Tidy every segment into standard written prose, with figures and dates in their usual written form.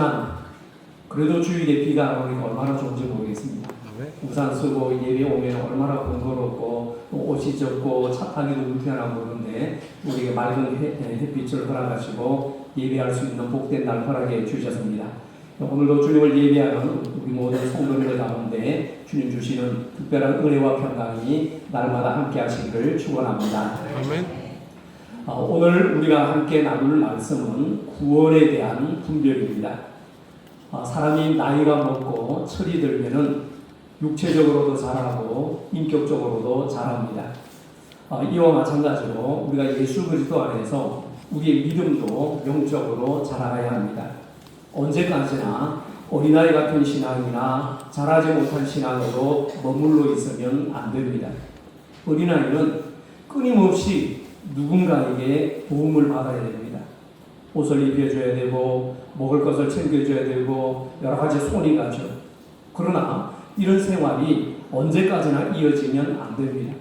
하지만 그래도 주일에 비가 안 오니까 얼마나 좋은지 모르겠습니다. 우산 쓰고 예배 오면 얼마나 번거롭고 옷이 젖고 차 타기도 불편하고 그런데 우리에게 맑은 햇빛을 허락하시고 예배할 수 있는 복된 날 허락해 주셨습니다. 오늘도 주님을 예배하는 우리 모든 성도들 가운데 주님 주시는 특별한 은혜와 평강이 날마다 함께 하시기를 축원합니다. 아멘. 오늘 우리가 함께 나눌 말씀은 구원에 대한 분별입니다. 사람이 나이가 먹고 철이 들면은 육체적으로도 자라고 인격적으로도 자랍니다. 이와 마찬가지로 우리가 예수 그리스도 안에서 우리의 믿음도 영적으로 자라가야 합니다. 언제까지나 어린아이 같은 신앙이나 자라지 못한 신앙으로 머물러 있으면 안 됩니다. 어린아이는 끊임없이 누군가에게 도움을 받아야 됩니다. 옷을 입혀줘야 되고 먹을 것을 챙겨줘야 되고 여러 가지 손이 가죠. 그러나 이런 생활이 언제까지나 이어지면 안 됩니다.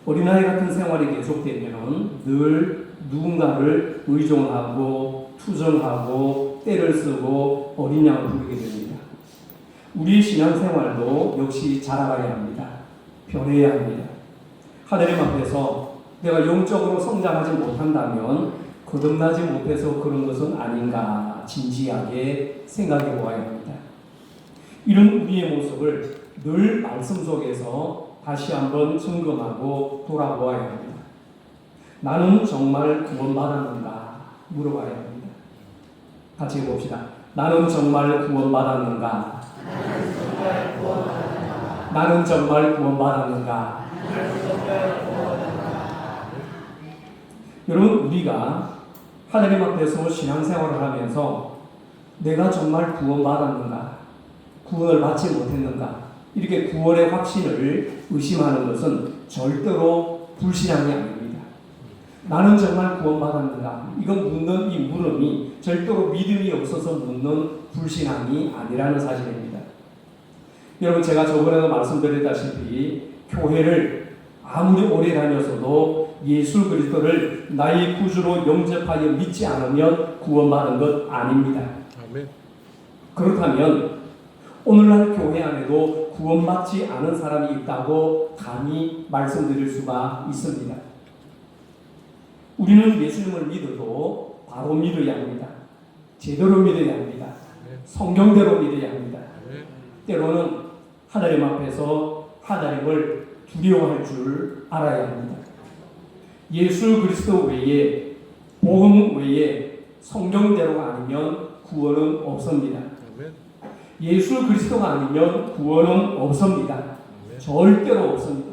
어린아이 같은 생활이 계속되면 늘 누군가를 의존하고 투정하고 때를 쓰고 어린 양을 부르게 됩니다. 우리의 신앙생활도 역시 자라가야 합니다. 변해야 합니다. 하나님 앞에서 내가 영적으로 성장하지 못한다면 거듭나지 못해서 그런 것은 아닌가 진지하게 생각해 보아야 합니다. 이런 우리의 모습을 늘 말씀 속에서 다시 한번 점검하고 돌아보아야 합니다. 나는 정말 구원받았는가 물어봐야 합니다. 같이 해봅시다. 나는 정말 구원받았는가? 나는 정말 구원받았는가? 여러분, 우리가 하나님 앞에서 신앙생활을 하면서 내가 정말 구원받았는가? 구원을 받지 못했는가? 이렇게 구원의 확신을 의심하는 것은 절대로 불신앙이 아닙니다. 나는 정말 구원받았는가? 이건 묻는 이 물음이 절대로 믿음이 없어서 묻는 불신앙이 아니라는 사실입니다. 여러분, 제가 저번에도 말씀드렸다시피 교회를 아무리 오래 다녔어도 예수 그리스도를 나의 구주로 영접하여 믿지 않으면 구원받은 것 아닙니다. 아멘. 그렇다면 오늘날 교회 안에도 구원받지 않은 사람이 있다고 감히 말씀드릴 수가 있습니다. 우리는 예수님을 믿어도 바로 믿어야 합니다. 제대로 믿어야 합니다. 성경대로 믿어야 합니다. 때로는 하나님 앞에서 하나님을 두려워할 줄 알아야 합니다. 예수 그리스도 외에 복음 외에 성경대로가 아니면 구원은 없습니다. 예수 그리스도가 아니면 구원은 없습니다. 절대로 없습니다.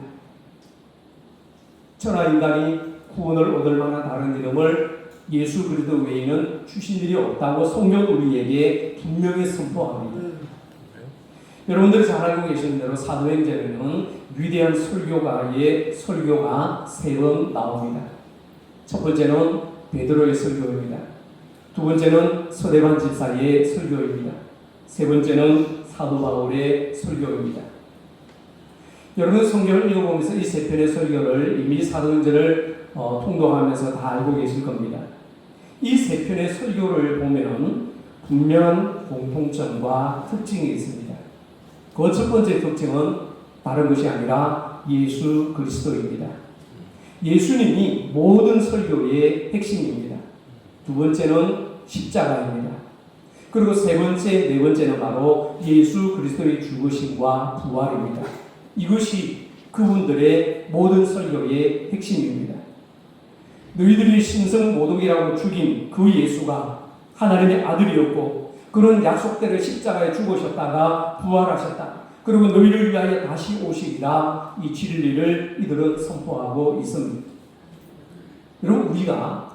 천하 인간이 구원을 얻을 만한 다른 이름을 예수 그리스도 외에는 주신 일이 없다고 성경 우리에게 분명히 선포합니다. 여러분들이 잘 알고 계시는 대로 사도행전에는 위대한 설교가의 설교가 3번 나옵니다. 첫 번째는 베드로의 설교입니다. 두 번째는 서대반 집사의 설교입니다. 세 번째는 사도 바울의 설교입니다. 여러분, 성경을 읽어보면서 이 세 편의 설교를 이미 사도행전을 통독하면서 다 알고 계실 겁니다. 이 세 편의 설교를 보면 분명한 공통점과 특징이 있습니다. 그 첫 번째 특징은 다른 것이 아니라 예수 그리스도입니다. 예수님이 모든 설교의 핵심입니다. 두 번째는 십자가입니다. 그리고 세 번째, 네 번째는 바로 예수 그리스도의 죽으심과 부활입니다. 이것이 그분들의 모든 설교의 핵심입니다. 너희들이 신성모독이라고 죽인 그 예수가 하나님의 아들이었고 그런 약속대로 십자가에 죽으셨다가 부활하셨다. 그리고 너희를 위하여 다시 오시리라. 이 진리를 이들은 선포하고 있습니다. 여러분, 우리가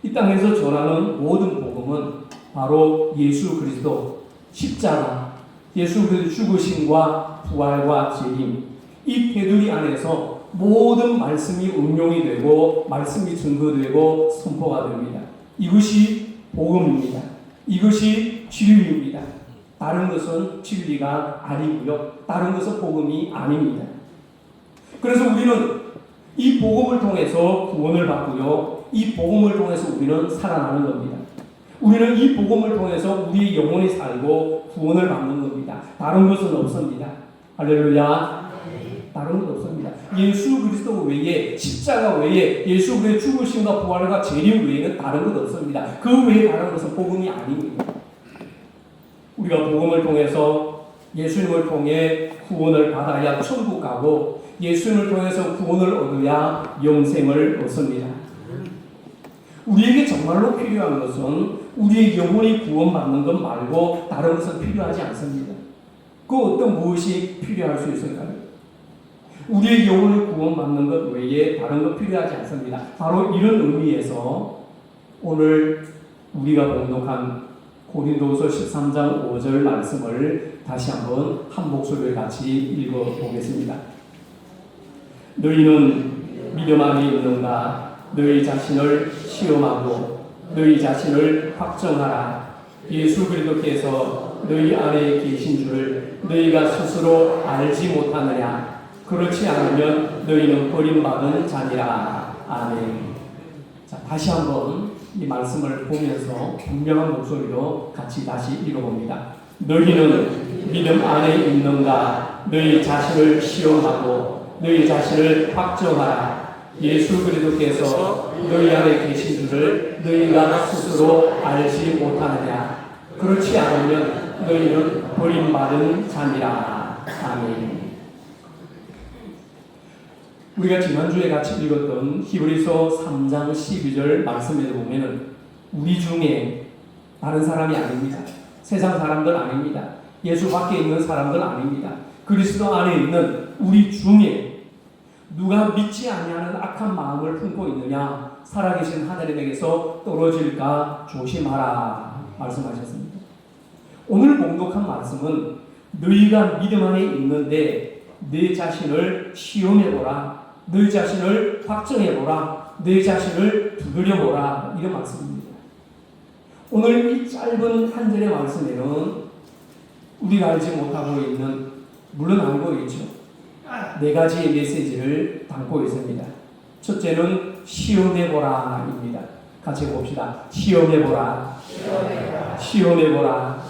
이 땅에서 전하는 모든 복음은 바로 예수 그리스도 십자가, 예수 그리스도 죽으심과 부활과 재림, 이 테두리 안에서 모든 말씀이 응용이 되고 말씀이 증거되고 선포가 됩니다. 이것이 복음입니다. 이것이 진리입니다. 다른 것은 진리가 아니고요. 다른 것은 복음이 아닙니다. 그래서 우리는 이 복음을 통해서 구원을 받고요. 이 복음을 통해서 우리는 살아나는 겁니다. 우리는 이 복음을 통해서 우리의 영혼이 살고 구원을 받는 겁니다. 다른 것은 없습니다. 할렐루야. 다른 것 없습니다. 예수 그리스도 외에, 십자가 외에, 예수 그리스도의 죽으심과 부활과 재림 외에는 다른 것 없습니다. 그 외에 다른 것은 복음이 아닙니다. 우리가 복음을 통해서 예수님을 통해 구원을 받아야 천국 가고, 예수님을 통해서 구원을 얻어야 영생을 얻습니다. 우리에게 정말로 필요한 것은 우리의 영혼이 구원받는 것 말고 다른 것은 필요하지 않습니다. 그 어떤 무엇이 필요할 수 있을까요? 우리의 영혼이 구원받는 것 외에 다른 것 필요하지 않습니다. 바로 이런 의미에서 오늘 우리가 봉독한 고린도서 13장 5절 말씀을 다시 한번 한 목소리를 같이 읽어보겠습니다. 너희는 믿음 안에 있는가? 너희 자신을 시험하고 너희 자신을 확정하라. 예수 그리스도께서 너희 안에 계신 줄을 너희가 스스로 알지 못하느냐? 그렇지 않으면 너희는 버림받은 자니라. 아멘. 자, 다시 한번 이 말씀을 보면서 분명한 목소리로 같이 다시 읽어봅니다. 너희는 믿음 안에 있는가? 너희 자신을 시험하고 너희 자신을 확정하라. 예수 그리스도께서 너희 안에 계신 줄을 너희가 스스로 알지 못하느냐? 그렇지 않으면 너희는 버림받은 자니라. 아멘. 우리가 지난주에 같이 읽었던 히브리서 3장 12절 말씀에 보면은 우리 중에 다른 사람이 아닙니다. 세상 사람들 아닙니다. 예수 밖에 있는 사람들 아닙니다. 그리스도 안에 있는 우리 중에 누가 믿지 아니하는 악한 마음을 품고 있느냐? 살아계신 하나님에게서 떨어질까 조심하라 말씀하셨습니다. 오늘 봉독한 말씀은 너희가 믿음 안에 있는데 내 자신을 시험해보라. 너희 자신을 확정해보라. 너희 자신을 두드려보라. 이런 말씀입니다. 오늘 이 짧은 한 절의 말씀에는 우리가 알지 못하고 있는, 물론 알고 있죠, 네 가지의 메시지를 담고 있습니다. 첫째는 시험해보라입니다. 같이 봅시다. 시험해보라. 시험해보라.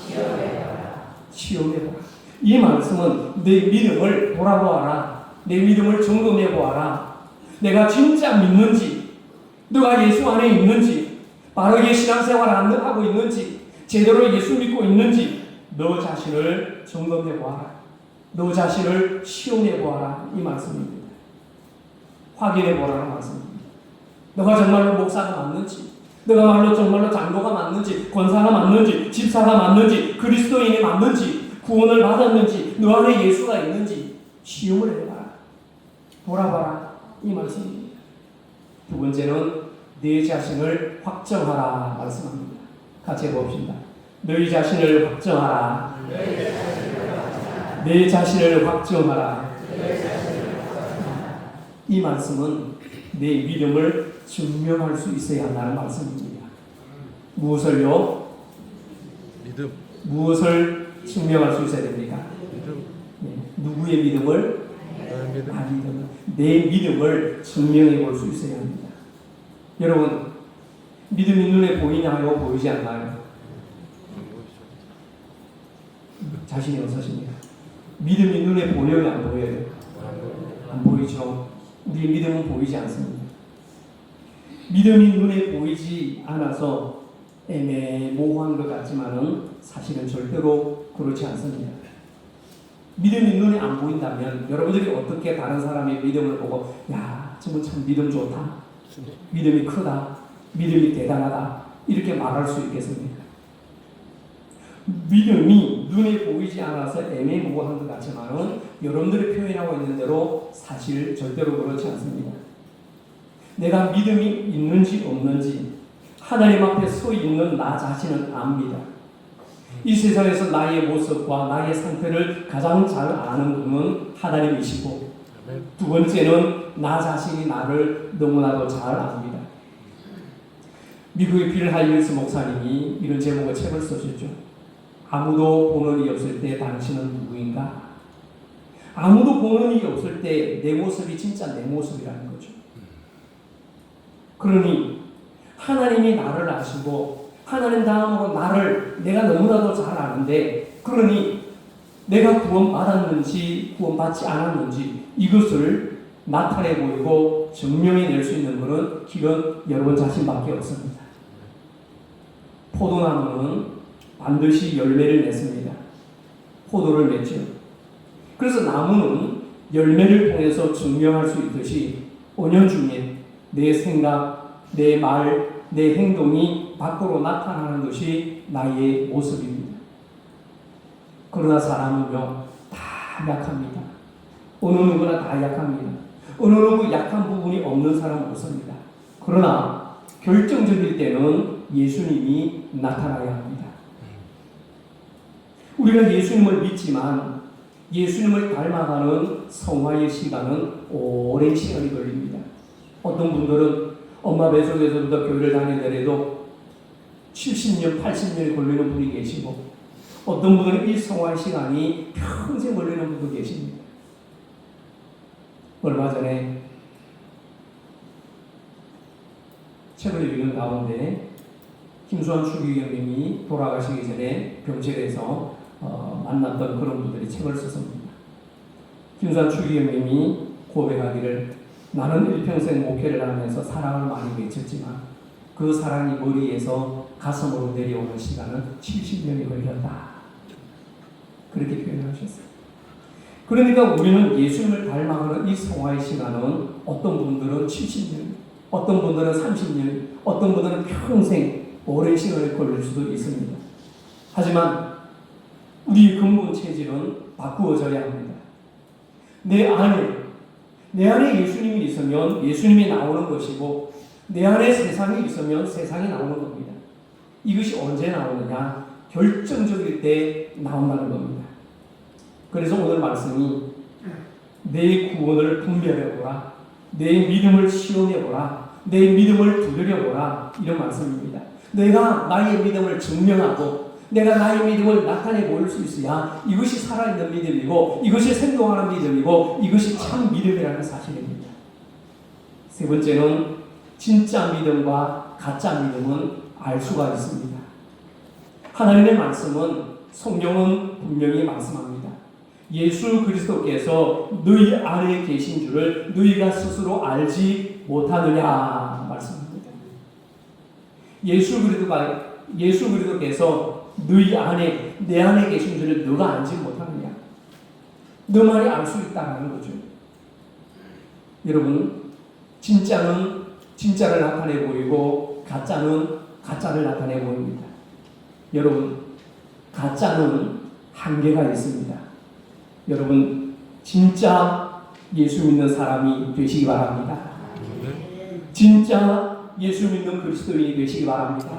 시험해보라. 이 말씀은 내 믿음을 돌아보아라. 내 믿음을 점검해보아라. 내가 진짜 믿는지, 너가 예수 안에 있는지, 바르게 신앙생활을 하고 있는지, 제대로 예수 믿고 있는지 너 자신을 점검해보아라. 너 자신을 시험해보아라. 이 말씀입니다. 확인해보라는 말씀입니다. 너가 정말로 목사가 맞는지, 너가 말로 정말로 장로가 맞는지, 권사가 맞는지, 집사가 맞는지, 그리스도인이 맞는지, 구원을 받았는지, 너 안에 예수가 있는지 시험을 해봐라. 돌아봐라. 이 말씀입니다. 두 번째는 내 자신을 확정하라 말씀합니다. 같이 해봅시다. 너희 자신을 확정하라. 내 자신을 확정하라. 이 말씀은 내 믿음을 증명할 수 있어야 한다는 말씀입니다. 무엇을요? 믿음. 무엇을 증명할 수 있어야 됩니까? 믿음. 네. 누구의 믿음을? 믿음. 아, 믿음을. 내 믿음을 증명해 볼 수 있어야 합니다. 여러분, 믿음이 눈에 보이나요? 보이지 않나요? 자신이 없으십니까? 믿음이 눈에 보여요? 안 보여요? 안 보이죠? 우리의 믿음은 보이지 않습니다. 믿음이 눈에 보이지 않아서 애매모호한 것 같지만은 사실은 절대로 그렇지 않습니다. 믿음이 눈에 안 보인다면 여러분들이 어떻게 다른 사람의 믿음을 보고 야, 저건 참 믿음 좋다, 믿음이 크다, 믿음이 대단하다 이렇게 말할 수 있겠습니까? 믿음이 눈에 보이지 않아서 애매모호한 것 같지만은 여러분들이 표현하고 있는 대로 사실 절대로 그렇지 않습니다. 내가 믿음이 있는지 없는지 하나님 앞에 서 있는 나 자신은 압니다. 이 세상에서 나의 모습과 나의 상태를 가장 잘 아는 분은 하나님이시고, 두 번째는 나 자신이 나를 너무나도 잘 압니다. 미국의 빌 하이일스 목사님이 이런 제목의 책을 쓰셨죠. 아무도 보는 이 없을 때 당신은 누구인가? 아무도 보는 이 없을 때 내 모습이 진짜 내 모습이라는 거죠. 그러니 하나님이 나를 아시고 하나님 다음으로 나를 내가 너무나도 잘 아는데, 그러니 내가 구원받았는지 구원받지 않았는지 이것을 나타내 보이고 증명해낼 수 있는 것은 길은 여러분 자신밖에 없습니다. 포도나무는 반드시 열매를 맺습니다. 포도를 맺죠. 그래서 나무는 열매를 통해서 증명할 수 있듯이 5년 중에 내 생각, 내 말, 내 행동이 밖으로 나타나는 것이 나의 모습입니다. 그러나 사람은요, 다 약합니다. 어느 누구나 다 약합니다. 어느 누구 약한 부분이 없는 사람은 없습니다. 그러나 결정적일 때는 예수님이 나타나야 합니다. 우리가 예수님을 믿지만 예수님을 닮아가는 성화의 시간은 오랜 시간이 걸립니다. 어떤 분들은 엄마 뱃속에서부터 교회를 다니더라도 70년, 80년이 걸리는 분이 계시고, 어떤 분은 이 성화의 시간이 평생 걸리는 분도 계십니다. 얼마 전에 책을 읽는 가운데 김수환 추기경님이 돌아가시기 전에 병실에서 만났던 그런 분들이 책을 썼습니다. 김수환 추기경님이 고백하기를, 나는 일평생 목회를 하면서 사랑을 많이 외쳤지만 그 사랑이 머리에서 가슴으로 내려오는 시간은 70년이 걸렸다. 그렇게 표현하셨어요. 그러니까 우리는 예수님을 닮아가는 이 성화의 시간은 어떤 분들은 70년, 어떤 분들은 30년, 어떤 분들은 평생 오랜 시간이 걸릴 수도 있습니다. 하지만 우리 근본 체질은 바꾸어져야 합니다. 내 안에 예수님이 있으면 예수님이 나오는 것이고, 내 안에 세상이 있으면 세상이 나오는 겁니다. 이것이 언제 나오느냐? 결정적일 때 나온다는 겁니다. 그래서 오늘 말씀이 내 구원을 분별해보라, 내 믿음을 시험해보라, 내 믿음을 두드려보라, 이런 말씀입니다. 내가 나의 믿음을 증명하고 내가 나의 믿음을 나타내 보일 수 있어야 이것이 살아있는 믿음이고, 이것이 생동하는 믿음이고, 이것이 참 믿음이라는 사실입니다. 세 번째는 진짜 믿음과 가짜 믿음은 알 수가 있습니다. 하나님의 말씀은, 성경은 분명히 말씀합니다. 예수 그리스도께서 너희 안에 계신 줄을 너희가 스스로 알지 못하느냐 말씀합니다. 예수 그리스도께서 너희 안에, 내 안에 계신 줄을 너가 알지 못하느냐? 너만이 알 수 있다는 거죠. 여러분, 진짜는 진짜를 나타내 보이고 가짜는 가짜를 나타내 보입니다. 여러분, 가짜는 한계가 있습니다. 여러분, 진짜 예수 믿는 사람이 되시기 바랍니다. 진짜 예수 믿는 그리스도인이 되시기 바랍니다.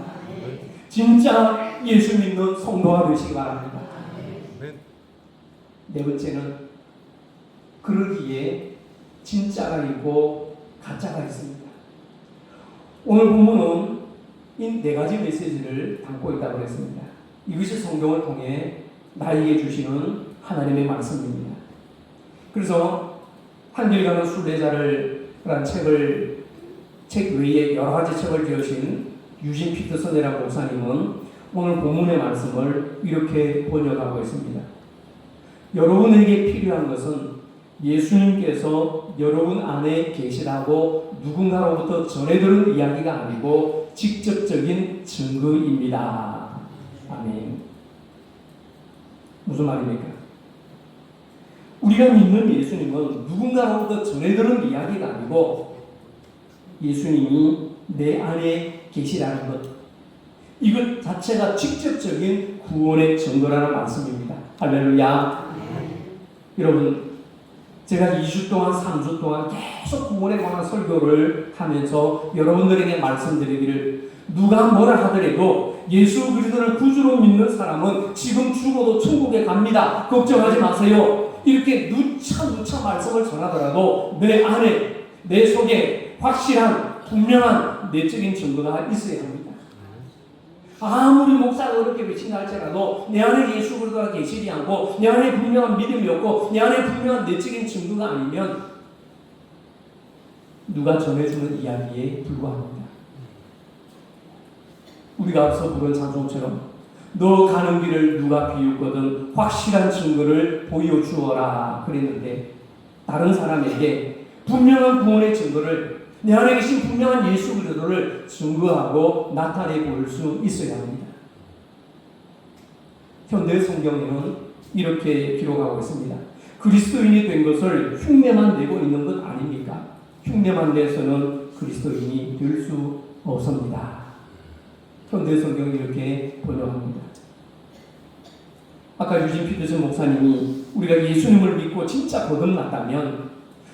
진짜 예수 믿는 성도가 되시기 바랍니다. 네 번째는, 그러기에 진짜가 있고 가짜가 있습니다. 오늘 본문은 이 네 가지 메시지를 담고 있다고 했습니다. 이것이 성경을 통해 나에게 주시는 하나님의 말씀입니다. 그래서 한길 가는 순례자를라는 책 외에 여러 가지 책을 지으신 유진 피터슨이라는 목사님은 오늘 본문의 말씀을 이렇게 번역하고 있습니다. 여러분에게 필요한 것은 예수님께서 여러분 안에 계시다고 누군가로부터 전해 들은 이야기가 아니고 직접적인 증거입니다. 아멘. 무슨 말입니까? 우리가 믿는 예수님은 누군가로부터 전해 들은 이야기가 아니고 예수님이 내 안에 계시라는 것, 이것 자체가 직접적인 구원의 증거라는 말씀입니다. 할렐루야. 여러분, 제가 2주 동안 3주 동안 계속 구원에 관한 설교를 하면서 여러분들에게 말씀드리기를, 누가 뭐라 하더라도 예수 그리스도를 구주로 믿는 사람은 지금 죽어도 천국에 갑니다. 걱정하지 마세요. 이렇게 누차 말씀을 전하더라도 내 안에, 내 속에 확실한 분명한 내적인 증거가 있어야 합니다. 아무리 목사가 그렇게 외친다 할지라도 내 안에 예수 그리스도가 계시지 않고 내 안에 분명한 믿음이 없고 내 안에 분명한 내적인 증거가 아니면 누가 전해주는 이야기에 불과합니다. 우리가 앞서 부른 찬송처럼 너 가는 길을 누가 비웃거든 확실한 증거를 보여주어라 그랬는데, 다른 사람에게 분명한 구원의 증거를, 내 안에 계신 분명한 예수 그리스도를 증거하고 나타내 보일 수 있어야 합니다. 현대 성경에는 이렇게 기록하고 있습니다. 그리스도인이 된 것을 흉내만 내고 있는 것 아닙니까? 흉내만 내서는 그리스도인이 될 수 없습니다. 현대 성경이 이렇게 번역합니다. 아까 유진 피터슨 목사님이 우리가 예수님을 믿고 진짜 거듭났다면,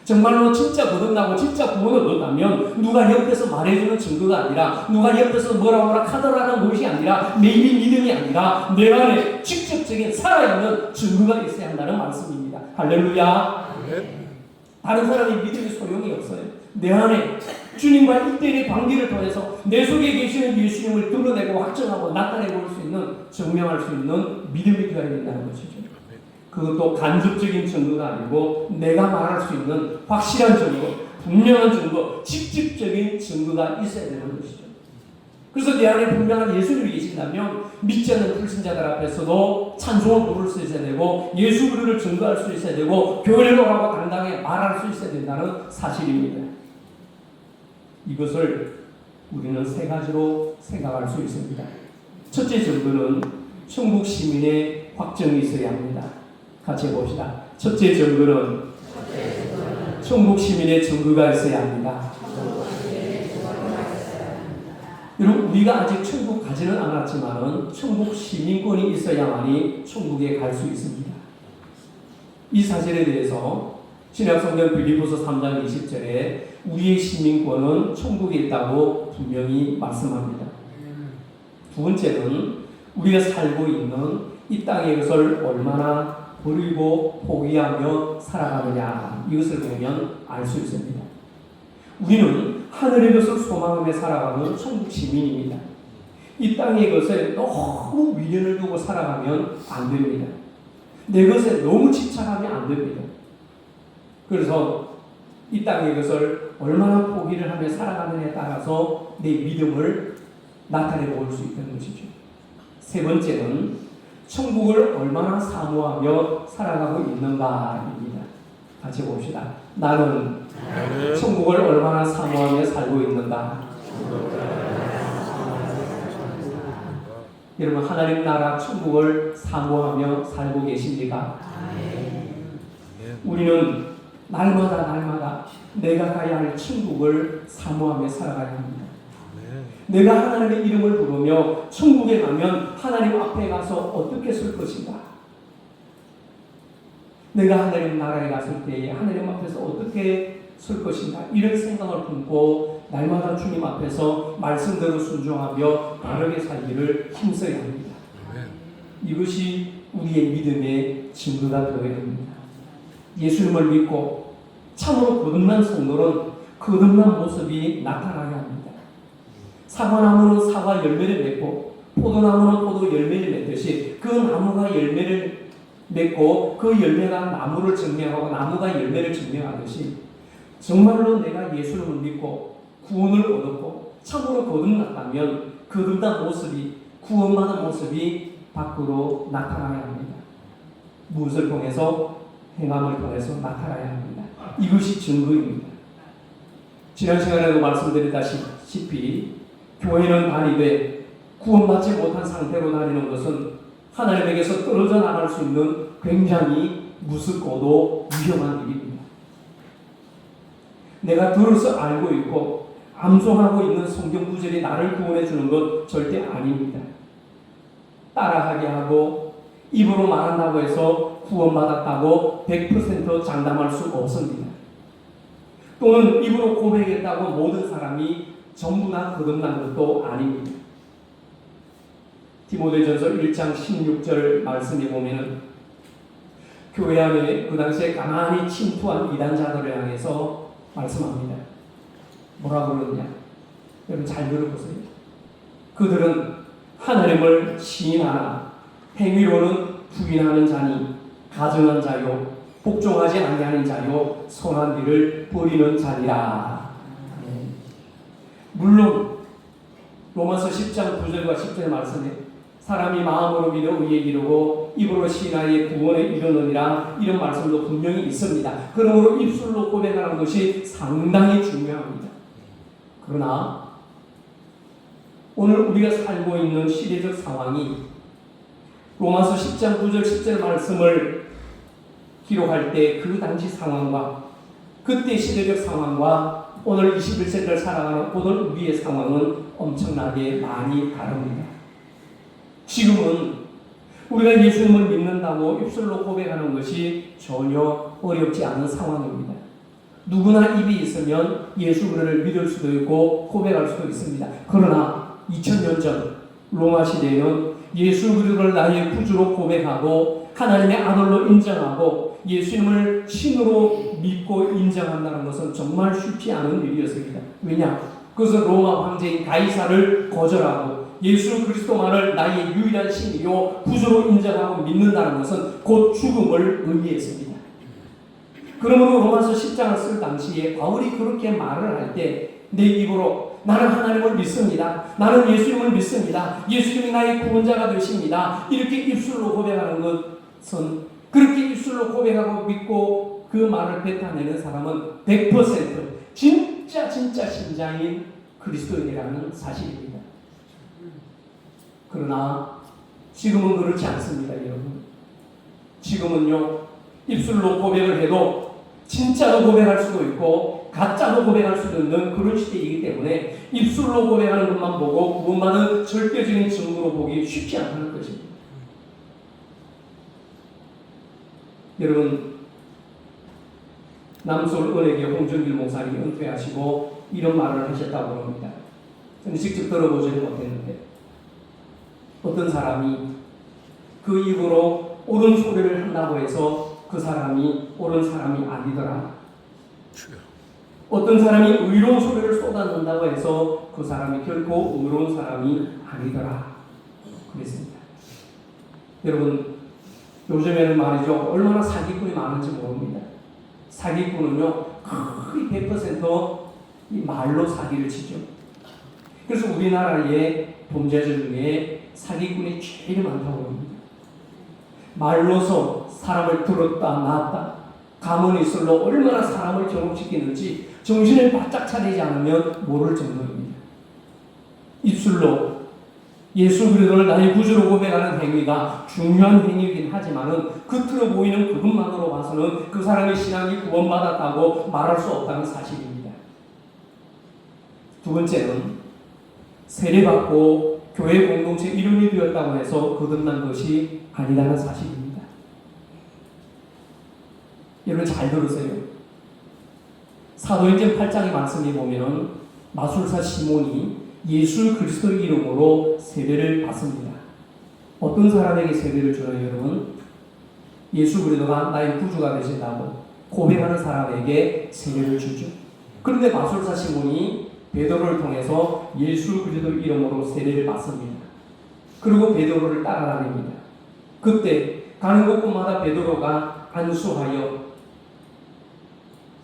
정말로 진짜 거듭나고 진짜 구원을 얻었다면 누가 옆에서 말해주는 증거가 아니라, 누가 옆에서 뭐라 카더라는 것이 아니라, 매일이 믿음이 아니라 내 안에 직접적인 살아있는 증거가 있어야 한다는 말씀입니다. 할렐루야. 다른 사람의 믿음이 소용이 없어요. 내 안에 주님과 1대1의 관계를 통해서 내 속에 계시는 예수님을 드러내고 확정하고 나타내 볼 수 있는, 증명할 수 있는 믿음이 되어야 된다는 것이죠. 그것도 간접적인 증거가 아니고 내가 말할 수 있는 확실한 증거, 분명한 증거, 직접적인 증거가 있어야 되는 것이죠. 그래서 내 안에 분명한 예수님이 계신다면 믿지 않는 불신자들 앞에서도 찬송을 부를 수 있어야 되고, 예수 그리스도를 증거할 수 있어야 되고, 교회를 오라고 당당히 말할 수 있어야 된다는 사실입니다. 이것을 우리는 세 가지로 생각할 수 있습니다. 첫째 증거는 천국 시민의 확정이 있어야 합니다. 같이 해봅시다. 첫째 증거는 천국 시민의 증거가 있어야 합니다. 여러분, 우리가 아직 천국 가지는 않았지만은 천국 시민권이 있어야만이 천국에 갈 수 있습니다. 이 사실에 대해서 신약성경 빌립보서 3장 20절에 우리의 시민권은 천국에 있다고 분명히 말씀합니다. 두 번째는 우리가 살고 있는 이 땅의 것을 얼마나 버리고 포기하며 살아가느냐, 이것을 보면 알 수 있습니다. 우리는 하늘의 것을 소망하며 살아가는 천국 시민입니다. 이 땅의 것에 너무 미련을 두고 살아가면 안 됩니다. 내 것에 너무 집착하면 안 됩니다. 그래서 이 땅의 것을 얼마나 포기를 하며 살아가느냐에 따라서 내 믿음을 나타내 볼 수 있다는 것이죠. 세 번째는 천국을 얼마나 사모하며 살아가고 있는가입니다. 같이 봅시다. 나는 천국을 얼마나 사모하며 살고 있는가. 여러분, 하나님 나라 천국을 사모하며 살고 계십니까? 우리는 날마다 내가 가야 할 천국을 사모하며 살아가야 합니다. 내가 하나님의 이름을 부르며 천국에 가면 하나님 앞에 가서 어떻게 설 것인가? 내가 하나님 나라에 갔을 때에 하나님 앞에서 어떻게 설 것인가? 이런 생각을 품고 날마다 주님 앞에서 말씀대로 순종하며 바르게 살기를 힘써야 합니다. 이것이 우리의 믿음의 증거가 되어야 합니다. 예수님을 믿고 참으로 거듭난 성도는 거듭난 모습이 나타나야 합니다. 사과나무는 사과 열매를 맺고 포도나무는 포도 열매를 맺듯이 그 나무가 열매를 맺고 그 열매가 나무를 증명하고 나무가 열매를 증명하듯이 정말로 내가 예수를 믿고 구원을 얻었고 참으로 거듭났다면 거듭난 모습이, 구원받은 모습이 밖으로 나타나야 합니다. 무엇을 통해서? 행함을 통해서 나타나야 합니다. 이것이 증거입니다. 지난 시간에도 말씀드렸다시피 교회는 다니되 구원받지 못한 상태로 다니는 것은 하나님에게서 떨어져 나갈 수 있는 굉장히 무섭고도 위험한 일입니다. 내가 들어서 알고 있고 암송하고 있는 성경 구절이 나를 구원해 주는 것 절대 아닙니다. 따라하게 하고 입으로 말한다고 해서 구원받았다고 100% 장담할 수 없습니다. 또는 입으로 고백했다고 모든 사람이 전부 다 거듭난 것도 아닙니다. 디모데전서 1장 16절 말씀에 보면은 교회 안에 그 당시에 가만히 침투한 이단자들을 향해서 말씀합니다. 뭐라고 그러느냐? 여러분 잘 들어보세요. 그들은 하나님을 시인하나 행위로는 부인하는 자니 가증한 자요 복종하지 아니하는 자요 선한 일을 버리는 자니라. 물론 로마서 10장 9절과 10절 말씀에 사람이 마음으로 믿어 의에 이르고 입으로 신하의 구원에 이르느니라 이런 말씀도 분명히 있습니다. 그러므로 입술로 고백하는 것이 상당히 중요합니다. 그러나 오늘 우리가 살고 있는 시대적 상황이 로마서 10장 9절 10절 말씀을 기록할 때 그 당시 상황과 그때 시대적 상황과 오늘 21세기를 살아가는 오늘 우리의 상황은 엄청나게 많이 다릅니다. 지금은 우리가 예수님을 믿는다고 입술로 고백하는 것이 전혀 어렵지 않은 상황입니다. 누구나 입이 있으면 예수 그리스도를 믿을 수도 있고 고백할 수도 있습니다. 그러나 2000년 전 로마 시대에는 예수 그리스도를 나의 구주로 고백하고 하나님의 아들로 인정하고 예수님을 신으로 믿고 인정한다는 것은 정말 쉽지 않은 일이었습니다. 왜냐? 그것은 로마 황제인 가이사를 거절하고 예수 그리스도만을 나의 유일한 신이요 구주로 인정하고 믿는다는 것은 곧 죽음을 의미했습니다. 그러므로 로마서 10장을 쓸 당시에 바울이 그렇게 말을 할 때 내 입으로 나는 하나님을 믿습니다. 나는 예수님을 믿습니다. 예수님이 나의 구원자가 되십니다. 이렇게 입술로 고백하는 것은 그렇게 입술로 고백하고 믿고 그 말을 뱉어내는 사람은 100% 진짜 신자인 그리스도인이라는 사실입니다. 그러나 지금은 그렇지 않습니다, 여러분. 지금은요, 입술로 고백을 해도 진짜로 고백할 수도 있고 가짜로 고백할 수도 있는 그런 시대이기 때문에 입술로 고백하는 것만 보고 구원받은 절대적인 증거로 보기 쉽지 않다는 것입니다. 여러분, 남서울 은혜교회 홍정길 목사님이 은퇴하시고 이런 말을 하셨다고 합니다. 저는 직접 들어보지는 못했는데 어떤 사람이 그 입으로 옳은 소리를 한다고 해서 그 사람이 옳은 사람이 아니더라. 어떤 사람이 의로운 소리를 쏟아낸다고 해서 그 사람이 결코 의로운 사람이 아니더라. 그랬습니다. 여러분, 요즘에는 말이죠. 얼마나 사기꾼이 많은지 모릅니다. 사기꾼은요, 거의 100% 이 말로 사기를 치죠. 그래서 우리나라의 범죄자 중에 사기꾼이 제일 많다고 합니다. 말로서 사람을 들었다 놨다 가문이슬로 얼마나 사람을 경험시키는지 정신을 바짝 차리지 않으면 모를 정도입니다. 입술로 예수 그리스도를 나의 구주로 고백하는 행위가 중요한 행위이긴 하지만은 겉으로 보이는 그것만으로 봐서는 그 사람의 신앙이 구원받았다고 말할 수 없다는 사실입니다. 두 번째는 세례받고 교회 공동체 일원이 되었다고 해서 거듭난 것이 아니라는 사실입니다. 여러분 잘 들으세요. 사도행전 8장의 말씀에 보면은 마술사 시몬이 예수 그리스도 이름으로 세례를 받습니다. 어떤 사람에게 세례를 주나요, 여러분? 예수 그리스도가 나의 구주가 되신다고 고백하는 사람에게 세례를 주죠. 그런데 마술사 시몬이 베드로를 통해서 예수 그리스도 이름으로 세례를 받습니다. 그리고 베드로를 따라다닙니다. 그때 가는 곳곳마다 베드로가 안수하여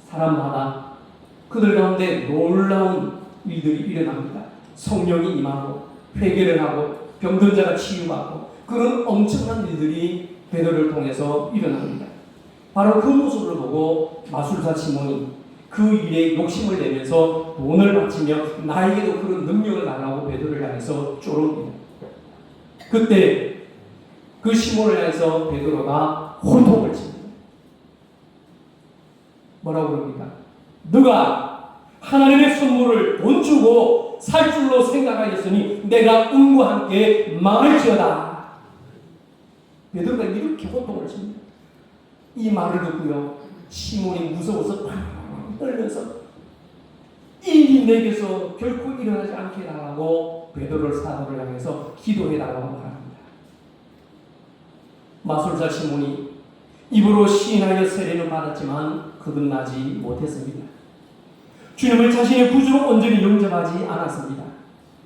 사람마다 그들 가운데 놀라운 일들이 일어납니다. 성령이 임하고 회개를 하고 병든 자가 치유받고 그런 엄청난 일들이 베드로를 통해서 일어납니다. 바로 그 모습을 보고 마술사 시몬이 그 일에 욕심을 내면서 돈을 바치며 나에게도 그런 능력을 달라고 베드로를 향해서 쪼릅니다. 그때 그 시몬을 향해서 베드로가 호통을 칩니다. 뭐라고 그럽니까? 너가 하나님의 선물을 돈 주고 살 줄로 생각하였으니 내가 운과 함께 망할지어다. 베드로가 이렇게 호통을 칩니다. 이 말을 듣고요, 시몬이 무서워서 팍 떨면서 이 일이 내게서 결코 일어나지 않게 달라고 베드로를 사도를 향해서 기도해달라고 말합니다. 마술사 시몬이 입으로 시인하여 세례를 받았지만 거듭나지 못했습니다. 주님을 자신의 구주로 온전히 영접하지 않았습니다.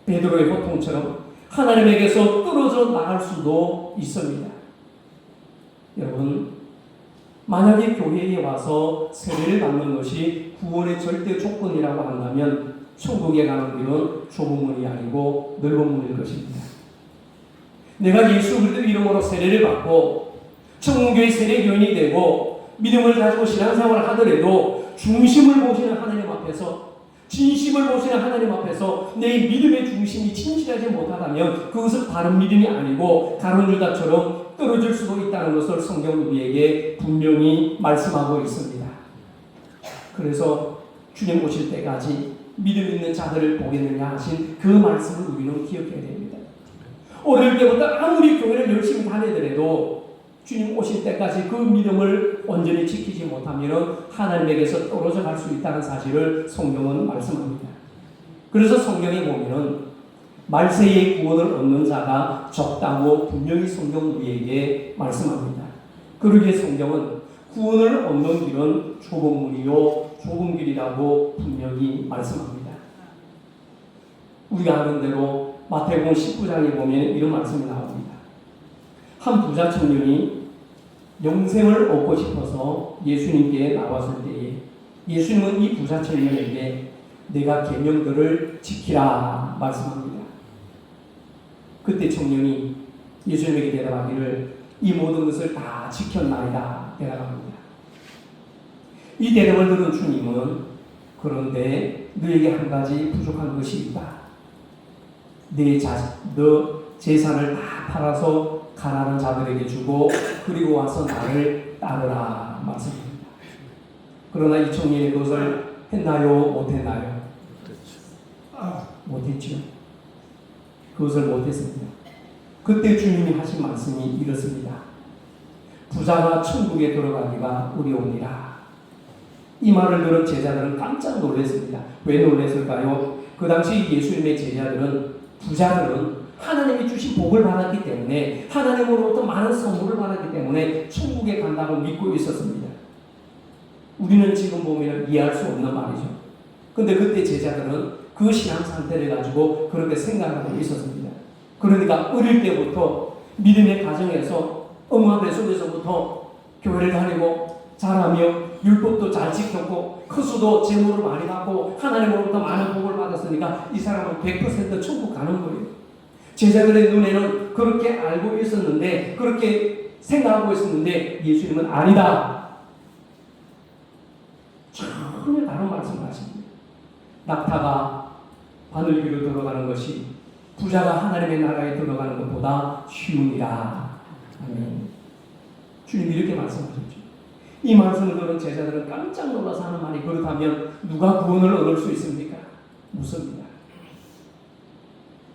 베드로의 호통처럼 하나님에게서 떨어져 나갈 수도 있습니다. 여러분, 만약에 교회에 와서 세례를 받는 것이 구원의 절대 조건이라고 한다면 천국에 가는 길은 좁은 문이 아니고 넓은 문일 것입니다. 내가 예수 그리스도 이름으로 세례를 받고 천국교회 세례교인이 되고 믿음을 가지고 신앙생활을 하더라도 중심을 보시는 하나님 앞에서, 진심을 보시는 하나님 앞에서 내 믿음의 중심이 진실하지 못하다면 그것은 바른 믿음이 아니고 가룟유다처럼 떨어질 수도 있다는 것을 성경은 우리에게 분명히 말씀하고 있습니다. 그래서 주님 오실 때까지 믿음 있는 자들을 보겠느냐 하신 그 말씀을 우리는 기억해야 됩니다. 어릴 때부터 아무리 교회를 열심히 다니더라도 주님 오실 때까지 그 믿음을 온전히 지키지 못하면 하나님에게서 떨어져 갈 수 있다는 사실을 성경은 말씀합니다. 그래서 성경에 보면은 말세의 구원을 얻는 자가 적다고 분명히 성경은 우리에게 말씀합니다. 그러기에 성경은 구원을 얻는 길은 좁은 문이요 좁은 길이라고 분명히 말씀합니다. 우리가 아는 대로 마태복음 19장에 보면 이런 말씀이 나옵니다. 한 부자 청년이 영생을 얻고 싶어서 예수님께 나왔을 때에 예수님은 이 부자 청년에게 내가 계명들을 지키라 말씀합니다. 그때 청년이 예수님에게 대답하기를 이 모든 것을 다 지켰나이다 대답합니다. 이 대답을 들은 주님은 그런데 너에게 한 가지 부족한 것이 있다. 너 재산을 다 팔아서 가난한 자들에게 주고 그리고 와서 나를 따르라 말씀합니다. 그러나 이 청년이 그것을 했나요? 못했나요? 못했죠. 그것을 못했습니다. 그때 주님이 하신 말씀이 이렇습니다. 부자가 천국에 들어가기가 어려우니라. 이 말을 들은 제자들은 깜짝 놀랐습니다. 왜 놀랐을까요? 그 당시 예수님의 제자들은, 부자들은 하나님이 주신 복을 받았기 때문에, 하나님으로부터 많은 선물을 받았기 때문에 천국에 간다고 믿고 있었습니다. 우리는 지금 보면 이해할 수 없는 말이죠. 근데 그때 제자들은 그 신앙 상태를 가지고 그렇게 생각하고 있었습니다. 그러니까 어릴 때부터 믿음의 가정에서 엄마 뱃속에서부터 교회를 다니고 자라며 율법도 잘 지켰고 크수도 재물을 많이 받고 하나님으로부터 많은 복을 받았으니까 이 사람은 100% 천국 가는 거예요. 제자들의 눈에는 그렇게 알고 있었는데, 그렇게 생각하고 있었는데 예수님은 아니다. 전혀 다른 말씀을 하십니다. 낙타가 바늘 위로 들어가는 것이 부자가 하나님의 나라에 들어가는 것보다 쉬우니라. 아멘. 주님이 이렇게 말씀하셨죠. 이 말씀을 들은 제자들은 깜짝 놀라서 하는 말이, 그렇다면 누가 구원을 얻을 수 있습니까? 묻습니다.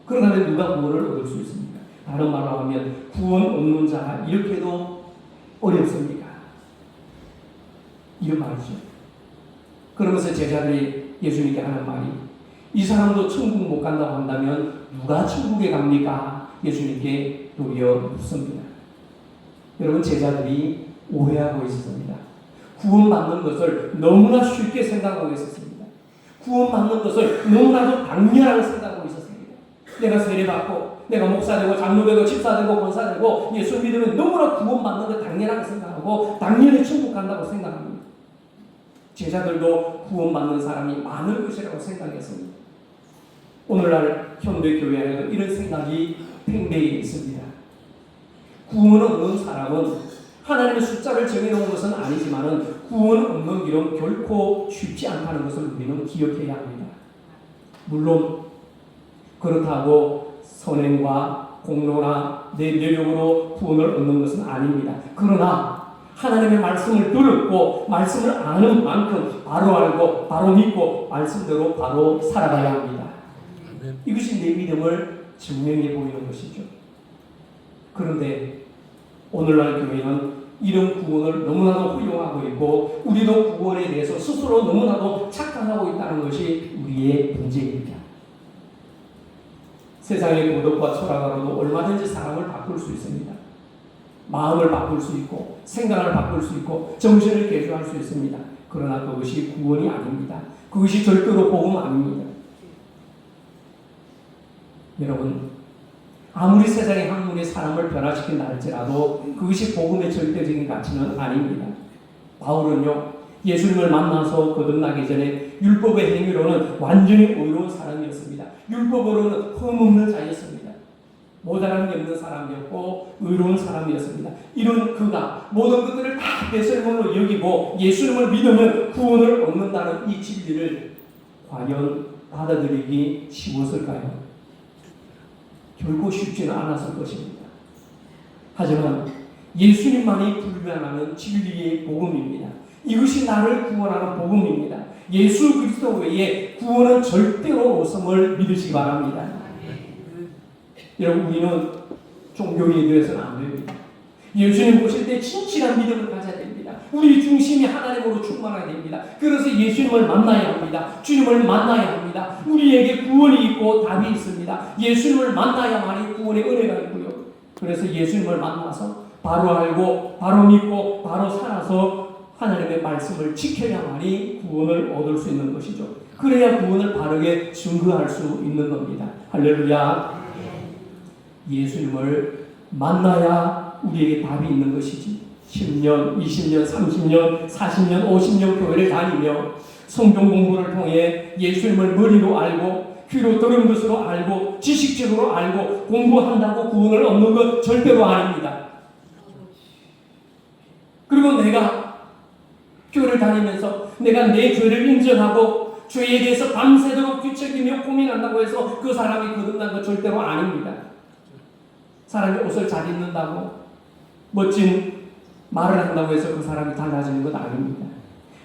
그러다면 누가 구원을 얻을 수 있습니까? 다른 말로 하면 구원 얻는 자가 이렇게도 어렵습니까? 이런 말이죠. 그러면서 제자들이 예수님께 하는 말이, 이 사람도 천국 못 간다고 한다면 누가 천국에 갑니까? 예수님께 도리어 묻습니다. 여러분, 제자들이 오해하고 있었습니다. 구원받는 것을 너무나 쉽게 생각하고 있었습니다. 구원받는 것을 너무나도 당연하게 생각하고 있었습니다. 내가 세례받고 내가 목사되고 장로되고 집사되고 권사되고 예수 믿으면 너무나 구원받는 걸 당연하게 생각하고 당연히 천국 간다고 생각합니다. 제자들도 구원받는 사람이 많을 것이라고 생각했습니다. 오늘날 현대교회 안에도 이런 생각이 팽배해 있습니다. 구원 얻는 사람은 하나님의 숫자를 정해놓은 것은 아니지만 구원 얻는 길은 결코 쉽지 않다는 것을 우리는 기억해야 합니다. 물론 그렇다고 선행과 공로나 내 노력으로 구원을 얻는 것은 아닙니다. 그러나 하나님의 말씀을 들었고 말씀을 아는 만큼 바로 알고 바로 믿고 말씀대로 바로 살아가야 합니다. 이것이 내 믿음을 증명해 보이는 것이죠. 그런데 오늘날 교회는 이런 구원을 너무나도 허용하고 있고 우리도 구원에 대해서 스스로 너무나도 착각하고 있다는 것이 우리의 문제입니다. 세상의 도덕과 철학으로도 얼마든지 사람을 바꿀 수 있습니다. 마음을 바꿀 수 있고 생각을 바꿀 수 있고 정신을 개조할 수 있습니다. 그러나 그것이 구원이 아닙니다. 그것이 절대로 복음 아닙니다. 여러분, 아무리 세상의 학문이 사람을 변화시킨다 할지라도 그것이 복음의 절대적인 가치는 아닙니다. 바울은요, 예수님을 만나서 거듭나기 전에 율법의 행위로는 완전히 의로운 사람이었습니다. 율법으로는 흠없는 자였습니다. 모자란 게 없는 사람이었고 의로운 사람이었습니다. 이런 그가 모든 것들을 다 배설물로 여기고 예수님을 믿으면 구원을 얻는다는 이 진리를 과연 받아들이기 쉬웠을까요? 결코 쉽지는 않았을 것입니다. 하지만 예수님만이 불변하는 진리의 복음입니다. 이것이 나를 구원하는 복음입니다. 예수 그리스도 외에 구원은 절대로 없음을 믿으시기 바랍니다. 여러분, 우리는 종교에 대해서는 안 됩니다. 예수님 보실 때 진실한 믿음을 가져야 됩니다. 우리 중심이 하나님으로 충만해야 됩니다. 그래서 예수님을 만나야 합니다. 주님을 만나야 합니다. 우리에게 구원이 있고 답이 있습니다. 예수님을 만나야만이 구원의 은혜가 있고요. 그래서 예수님을 만나서 바로 알고 바로 믿고 바로 살아서 하나님의 말씀을 지켜야만이 구원을 얻을 수 있는 것이죠. 그래야 구원을 바르게 증거할 수 있는 겁니다. 할렐루야. 예수님을 만나야 우리에게 답이 있는 것이지. 10년, 20년, 30년, 40년, 50년 교회를 다니며 성경 공부를 통해 예수님을 머리로 알고 귀로 들은 것으로 알고 지식적으로 알고 공부한다고 구원을 얻는 것 절대로 아닙니다. 그리고 내가 교회를 다니면서 내가 내 죄를 인정하고 죄에 대해서 밤새도록 뒤척이며 고민한다고 해서 그 사람이 거듭난 것 절대로 아닙니다. 사람이 옷을 잘 입는다고 멋진 말을 한다고 해서 그 사람이 달라지는 것 아닙니다.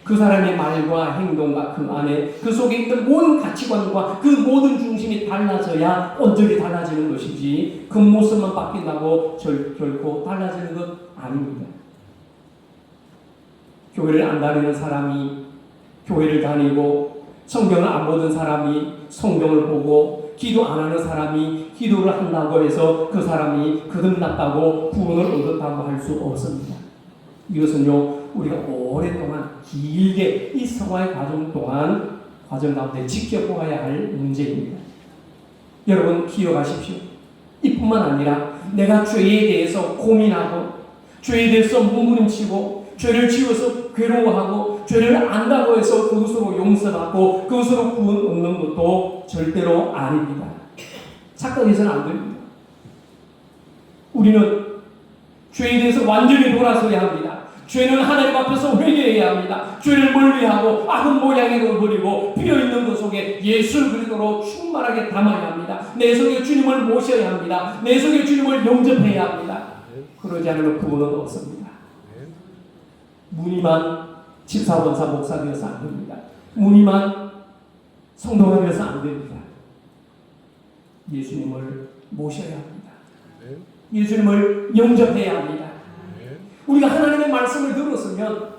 그 사람의 말과 행동과 그 안에 그 속에 있는 모든 가치관과 그 모든 중심이 달라져야 온전히 달라지는 것이지 겉모습만 바뀐다고 결코 달라지는 것 아닙니다. 교회를 안 다니는 사람이 교회를 다니고 성경을 안 보던 사람이 성경을 보고 기도 안 하는 사람이 기도를 한다고 해서 그 사람이 거듭났다고 구원을 얻었다고 할 수 없습니다. 이것은요, 우리가 오랫동안 길게 이 성화의 과정 가운데 지켜보아야 할 문제입니다. 여러분 기억하십시오. 이뿐만 아니라 내가 죄에 대해서 고민하고 죄에 대해서 몸부림치고 죄를 지어서 괴로워하고 죄를 안다고 해서 그것으로 용서받고 그것으로 구원 얻는 것도 절대로 아닙니다. 착각해서는 안 됩니다. 우리는 죄에 대해서 완전히 돌아서야 합니다. 죄는 하나님 앞에서 회개해야 합니다. 죄를 멀리하고 악은 모양으로 버리고 비어있는 것 속에 예수 그리스도로 충만하게 담아야 합니다. 내 속에 주님을 모셔야 합니다. 내 속에 주님을 영접해야 합니다. 그러지 않으면 구원은 없습니다. 무늬만 집사, 권사, 목사 되어서 안 됩니다. 무늬만 성도가 되어서 안 됩니다. 예수님을 모셔야 합니다. 예수님을 영접해야 합니다. 우리가 하나님의 말씀을 들었으면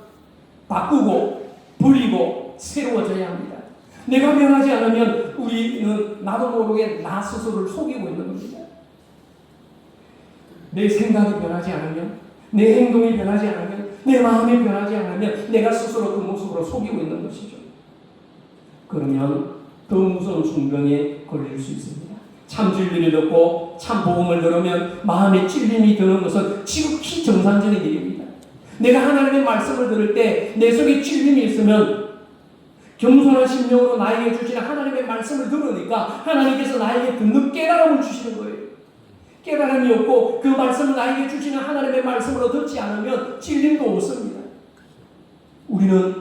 바꾸고 버리고 새로워져야 합니다. 내가 변하지 않으면 우리는 나도 모르게 나 스스로를 속이고 있는 겁니다. 내 생각이 변하지 않으면, 내 행동이 변하지 않으면, 내 마음이 변하지 않으면 내가 스스로 그 모습으로 속이고 있는 것이죠. 그러면 더 무서운 중병에 걸릴 수 있습니다. 참 진리를 듣고 참 복음을 들으면 마음에 찔림이 드는 것은 지극히 정상적인 일입니다. 내가 하나님의 말씀을 들을 때 내 속에 찔림이 있으면 겸손한 심령으로 나에게 주시는 하나님의 말씀을 들으니까 하나님께서 나에게 듣는 깨달음을 주시는 거예요. 깨달음이 없고 그 말씀을 나에게 주시는 하나님의 말씀으로 듣지 않으면 찔림도 없습니다. 우리는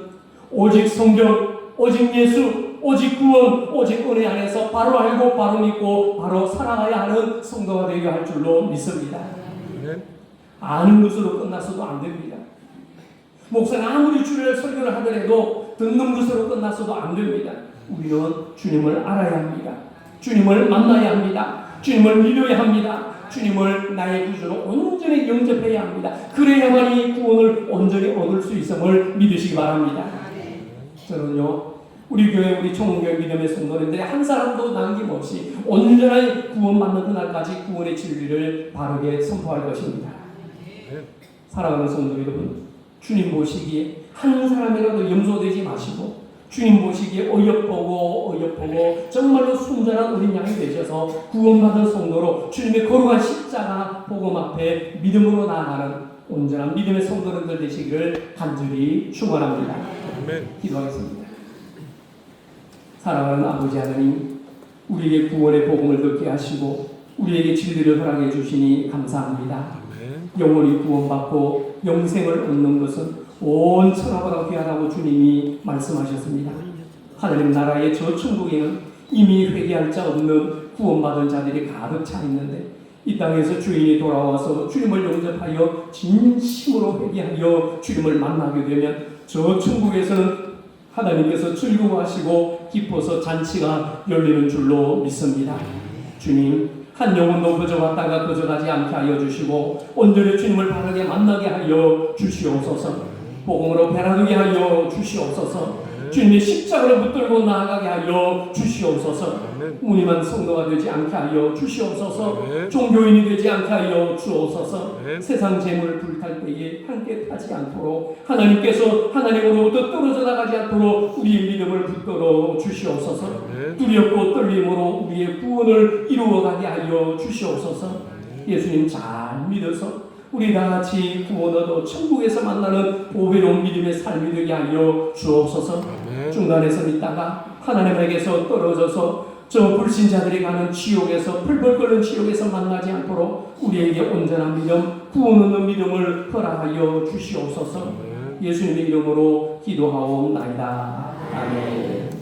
오직 성경, 오직 예수, 오직 구원, 오직 은혜 안에서 바로 알고 바로 믿고 바로 살아가야 하는 성도가 되게 할 줄로 믿습니다. 아는 것으로 끝나서도 안 됩니다. 목사가 아무리 주를 설교를 하더라도 듣는 것으로 끝나서도 안 됩니다. 우리는 주님을 알아야 합니다. 주님을 만나야 합니다. 주님을 믿어야 합니다. 주님을 나의 구주로 온전히 영접해야 합니다. 그래야만이 구원을 온전히 얻을 수 있음을 믿으시기 바랍니다. 저는요, 우리 교회, 우리 총교회 믿음의 성도님들이 한 사람도 남김없이 온전히 구원받는 그날까지 구원의 진리를 바르게 선포할 것입니다. 사랑하는 성도 여러분, 주님 보시기에 한 사람이라도 염소되지 마시고 주님 보시기에 어여쁘고 정말로 순전한 어린 양이 되셔서 구원받은 성도로 주님의 거룩한 십자가 복음 앞에 믿음으로 나아가는 온전한 믿음의 성도들 되시기를 간절히 축원합니다. 아멘. 기도하겠습니다. 사랑하는 아버지 하나님, 우리에게 구원의 복음을 듣게 하시고 우리에게 진리를 허락해 주시니 감사합니다. 아멘. 영원히 구원받고 영생을 얻는 것은 온 천하보다 귀하다고 주님이 말씀하셨습니다. 하나님 나라의 저 천국에는 이미 회개할 자 없는 구원받은 자들이 가득 차 있는데 이 땅에서 주인이 돌아와서 주님을 영접하여 진심으로 회개하여 주님을 만나게 되면 저 천국에서는 하나님께서 즐거워하시고 기뻐서 잔치가 열리는 줄로 믿습니다. 주님, 한 영혼도 거저갔다가 거저가지 않게 하여 주시고 온전히 주님을 바르게 만나게 하여 주시옵소서. 복음으로 변화되게 하여 주시옵소서. 주님의 십자가를 붙들고 나아가게 하여 주시옵소서. 무늬만 성도가 되지 않게 하여 주시옵소서. 종교인이 되지 않게 하여 주옵소서. 세상 재물 불탈 때에 함께 타지 않도록 하나님께서 하나님으로부터 떨어져 나가지 않도록 우리의 믿음을 붙들어 주시옵소서. 두렵고 떨림으로 우리의 구원을 이루어가게 하여 주시옵소서. 예수님 잘 믿어서 우리 다 같이 구원 얻어 천국에서 만나는 보배로운 믿음의 삶이 되게 하여 주옵소서. 중간에서 있다가 하나님에게서 떨어져서 저 불신자들이 가는 지옥에서 풀벌 끓는 지옥에서 만나지 않도록 우리에게 온전한 믿음, 구원 얻는 믿음을 허락하여 주시옵소서. 예수님의 이름으로 기도하옵나이다. 아멘.